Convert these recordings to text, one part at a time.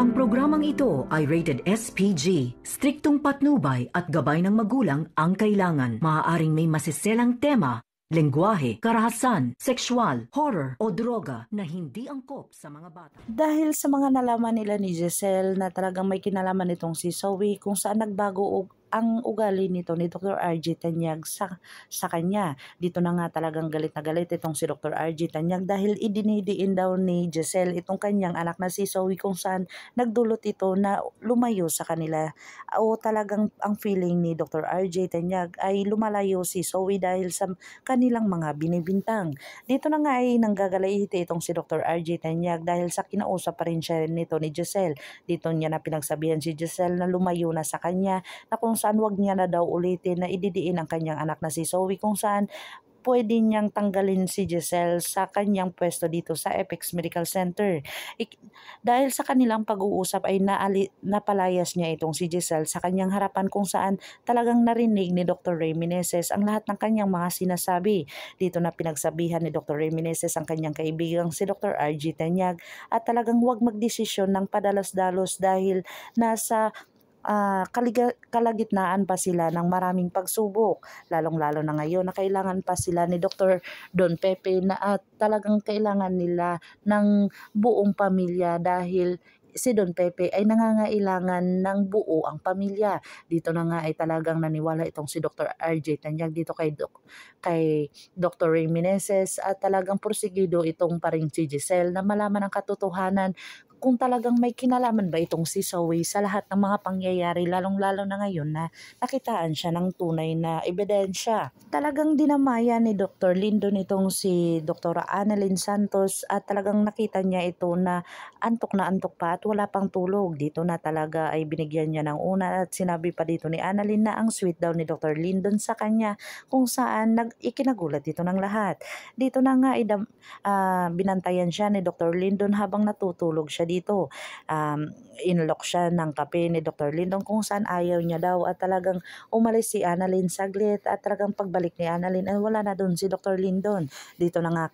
Ang programang ito ay rated SPG. Striktong patnubay at gabay ng magulang ang kailangan. Maaaring may masiselang tema, lengguwahe, karahasan, sexual, horror o droga na hindi angkop sa mga bata. Dahil sa mga nalaman nila ni Giselle na talagang may kinalaman itong si Zoe kung saan nagbago ang ugali nito ni Dr. RJ Tanyag sa kanya. Dito na nga talagang galit na galit itong si Dr. RJ Tanyag dahil idinidiin daw ni Giselle itong kanyang anak na si Zoe kung saan nagdulot ito na lumayo sa kanila. O talagang ang feeling ni Dr. RJ Tanyag ay lumalayo si Zoe dahil sa kanilang mga binibintang. Dito na nga ay nanggagalaiti itong si Dr. RJ Tanyag dahil sa kinausap pa rin siya nito ni Giselle. Dito niya na pinagsabihan si Giselle na lumayo na sa kanya na kung saan wag niya na daw ulitin na ididiin ang kanyang anak na si Zoe kung saan pwede niyang tanggalin si Giselle sa kanyang pwesto dito sa Apex Medical Center. Dahil sa kanilang pag-uusap ay napalayas niya itong si Giselle sa kanyang harapan kung saan talagang narinig ni Dr. Ray Meneses ang lahat ng kanyang mga sinasabi. Dito na pinagsabihan ni Dr. Ray Meneses ang kanyang kaibigang si Dr. RJ Tanyag at talagang wag magdesisyon ng padalos-dalos dahil nasa kalagitnaan pa sila ng maraming pagsubok, lalong-lalo na ngayon na kailangan pa sila ni Dr. Don Pepe na talagang kailangan nila ng buong pamilya dahil si Don Pepe ay nangangailangan ng buo ang pamilya. Dito na nga ay talagang naniwala itong si Dr. RJ Tanyag dito kay Dr. Ray Meneses at talagang porsigido itong paring si Giselle na malaman ang katotohanan kung talagang may kinalaman ba itong si Zoe sa lahat ng mga pangyayari lalong-lalo na ngayon na nakitaan siya ng tunay na ebidensya. Talagang dinamaya ni Dr. Lindon itong si Dr. Annalyn Santos at talagang nakita niya ito na antok pa at wala pang tulog. Dito na talaga ay binigyan niya ng una at sinabi pa dito ni Annalyn na ang sweet daw ni Dr. Lindon sa kanya kung saan ikinagulat dito ng lahat. Dito na nga ay binantayan siya ni Dr. Lindon habang natutulog siya dito. Inlock siya ng kape ni Dr. Lindon kung saan ayaw niya daw at talagang umalis si Annalyn saglit at talagang pagbalik ni Annalyn ay wala na doon si Dr. Lindon. Dito na nga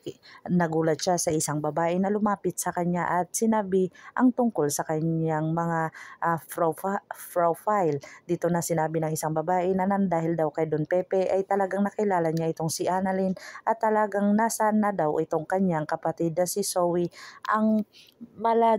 nagulat siya sa isang babae na lumapit sa kanya at sinabi ang tungkol sa kanyang mga profile. Dito na sinabi ng isang babae na dahil daw kay Don Pepe ay talagang nakilala niya itong si Annalyn at talagang nasa na daw itong kanyang kapatid na si Zoe ang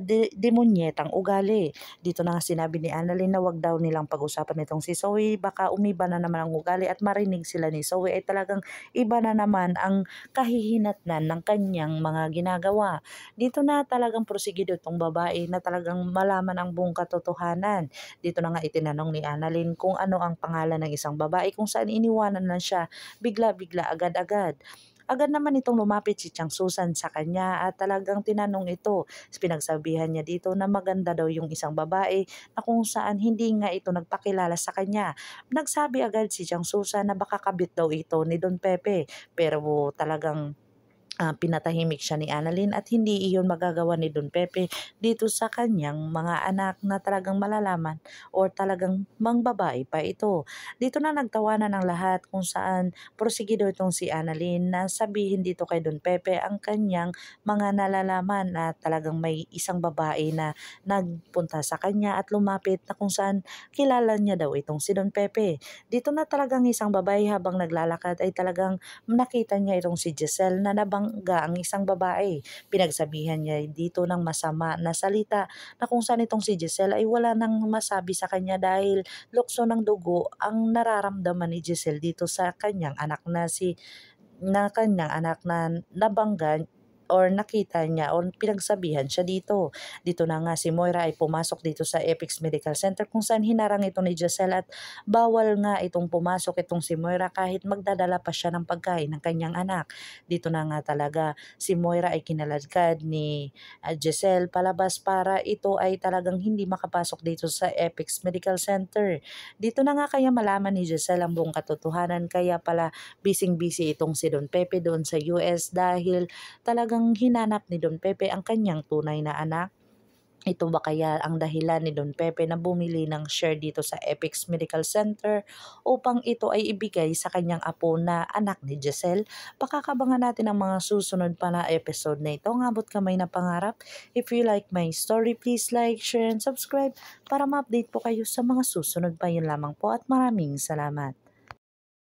demonyetang ugali. Dito na nga sinabi ni Annalyn na wag daw nilang pag-usapan itong si Zoe, baka umiba na naman ang ugali at marinig sila ni Zoe ay talagang iba na naman ang kahihinatnan ng kanyang mga ginagawa. Dito na talagang prosigido itong babae na talagang malaman ang buong katotohanan. Dito na nga itinanong ni Annalyn kung ano ang pangalan ng isang babae kung saan iniwanan na siya bigla-bigla agad-agad. Agad naman itong lumapit si Chang Susan sa kanya at talagang tinanong ito. Pinagsabihan niya dito na maganda daw yung isang babae na kung saan hindi nga ito nagpakilala sa kanya. Nagsabi agad si Chang Susan na baka kabit daw ito ni Don Pepe pero talagang pinatahimik siya ni Annalyn at hindi iyon magagawa ni Don Pepe dito sa kanyang mga anak na talagang malalaman or talagang mangbabae pa ito. Dito na nagtawanan ng lahat kung saan prosigido itong si Annalyn na sabihin dito kay Don Pepe ang kanyang mga nalalaman na talagang may isang babae na nagpunta sa kanya at lumapit na kung saan kilala niya daw itong si Don Pepe. Dito na talagang isang babae habang naglalakad ay talagang nakita niya itong si Giselle na nabangga ang isang babae. Pinagsabihan niya dito ng masama na salita na kung saan itong si Giselle ay wala nang masabi sa kanya dahil lukso ng dugo ang nararamdaman ni Giselle dito sa kanyang anak na nabangga or nakita niya or pinagsabihan siya dito. Dito na nga si Moira ay pumasok dito sa Apex Medical Center kung saan hinarang ito ni Giselle at bawal nga itong pumasok itong si Moira kahit magdadala pa siya ng pagkain ng kanyang anak. Dito na nga talaga si Moira ay kinaladkad ni Giselle palabas para ito ay talagang hindi makapasok dito sa Apex Medical Center. Dito na nga kaya malaman ni Giselle ang buong katotohanan kaya pala busy itong si Don Pepe doon sa US dahil talagang hinanap ni Don Pepe ang kanyang tunay na anak. Ito ba kaya ang dahilan ni Don Pepe na bumili ng share dito sa Epix Medical Center upang ito ay ibigay sa kanyang apo na anak ni Giselle? Pakakabangan natin ang mga susunod pa na episode na ito. Ngabot kamay na pangarap. If you like my story, please like, share, and subscribe para ma-update po kayo sa mga susunod pa. Yun lamang po at maraming salamat.